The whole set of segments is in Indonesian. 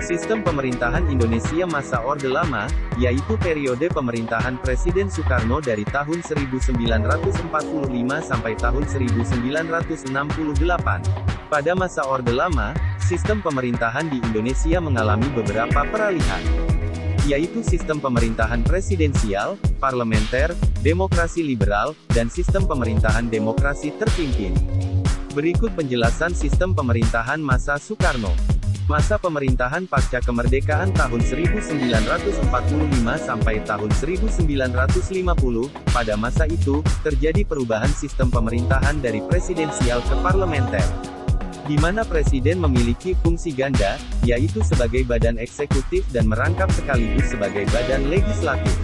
Sistem pemerintahan Indonesia masa Orde Lama, yaitu periode pemerintahan Presiden Soekarno dari tahun 1945 sampai tahun 1968. Pada masa Orde Lama, sistem pemerintahan di Indonesia mengalami beberapa peralihan, yaitu sistem pemerintahan presidensial, parlementer, demokrasi liberal, dan sistem pemerintahan demokrasi terpimpin. Berikut penjelasan sistem pemerintahan masa Soekarno. Masa pemerintahan pasca kemerdekaan tahun 1945 sampai tahun 1950, pada masa itu, terjadi perubahan sistem pemerintahan dari presidensial ke parlementer, di mana presiden memiliki fungsi ganda, yaitu sebagai badan eksekutif dan merangkap sekaligus sebagai badan legislatif.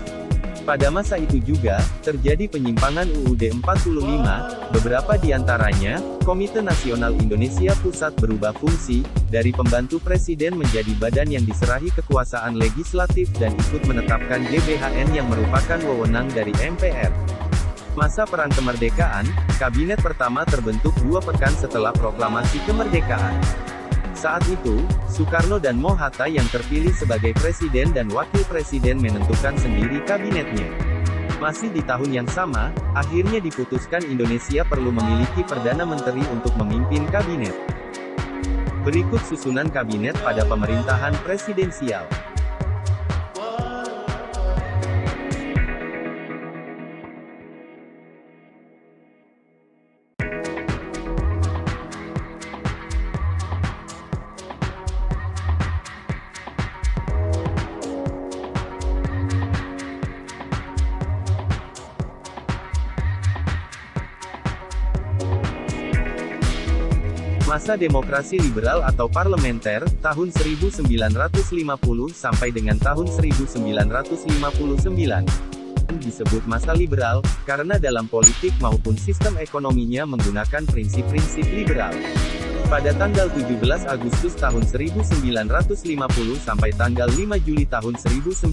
Pada masa itu juga, terjadi penyimpangan UUD 45, beberapa diantaranya, Komite Nasional Indonesia Pusat berubah fungsi, dari pembantu presiden menjadi badan yang diserahi kekuasaan legislatif dan ikut menetapkan GBHN yang merupakan wewenang dari MPR. Masa Perang Kemerdekaan, kabinet pertama terbentuk 2 pekan setelah proklamasi kemerdekaan. Saat itu, Soekarno dan Mohatta yang terpilih sebagai presiden dan wakil presiden menentukan sendiri kabinetnya. Masih di tahun yang sama, akhirnya diputuskan Indonesia perlu memiliki Perdana Menteri untuk memimpin kabinet. Berikut susunan kabinet pada pemerintahan presidensial. Masa demokrasi liberal atau parlementer, tahun 1950 sampai dengan tahun 1959. Disebut masa liberal, karena dalam politik maupun sistem ekonominya menggunakan prinsip-prinsip liberal. Pada tanggal 17 Agustus tahun 1950 sampai tanggal 5 Juli tahun 1959,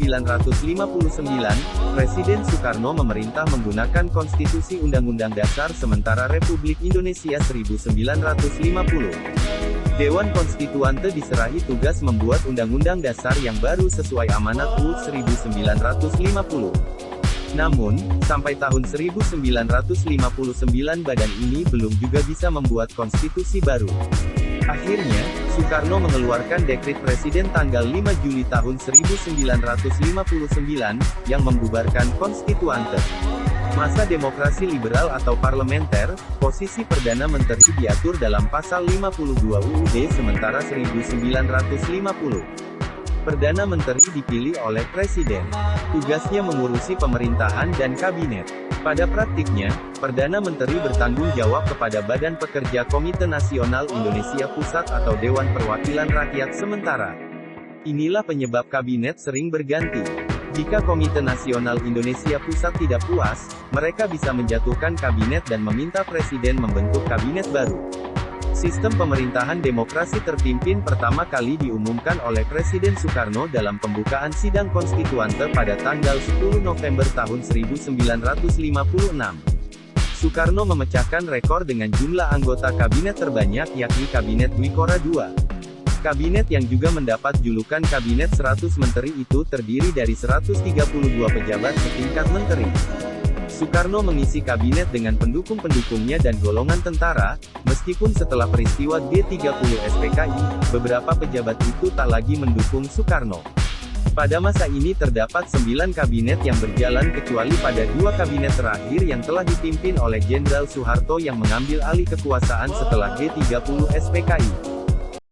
Presiden Soekarno memerintah menggunakan Konstitusi Undang-Undang Dasar Sementara Republik Indonesia 1950. Dewan Konstituante diserahi tugas membuat Undang-Undang Dasar yang baru sesuai amanat UUD 1950. Namun, sampai tahun 1959 badan ini belum juga bisa membuat konstitusi baru. Akhirnya, Soekarno mengeluarkan dekret Presiden tanggal 5 Juli tahun 1959, yang membubarkan Konstituante. Masa demokrasi liberal atau parlementer, posisi Perdana Menteri diatur dalam Pasal 52 UUD sementara 1950. Perdana Menteri dipilih oleh Presiden. Tugasnya mengurusi pemerintahan dan kabinet. Pada praktiknya, Perdana Menteri bertanggung jawab kepada Badan Pekerja Komite Nasional Indonesia Pusat atau Dewan Perwakilan Rakyat Sementara. Inilah penyebab kabinet sering berganti. Jika Komite Nasional Indonesia Pusat tidak puas, mereka bisa menjatuhkan kabinet dan meminta Presiden membentuk kabinet baru. Sistem pemerintahan demokrasi terpimpin pertama kali diumumkan oleh Presiden Soekarno dalam pembukaan sidang konstituante pada tanggal 10 November tahun 1956. Soekarno memecahkan rekor dengan jumlah anggota kabinet terbanyak yakni Kabinet Dwikora II. Kabinet yang juga mendapat julukan Kabinet 100 Menteri itu terdiri dari 132 pejabat setingkat menteri. Soekarno mengisi kabinet dengan pendukung-pendukungnya dan golongan tentara, meskipun setelah peristiwa G30 SPKI, beberapa pejabat itu tak lagi mendukung Soekarno. Pada masa ini terdapat 9 kabinet yang berjalan kecuali pada 2 kabinet terakhir yang telah dipimpin oleh Jenderal Soeharto yang mengambil alih kekuasaan setelah G30 SPKI.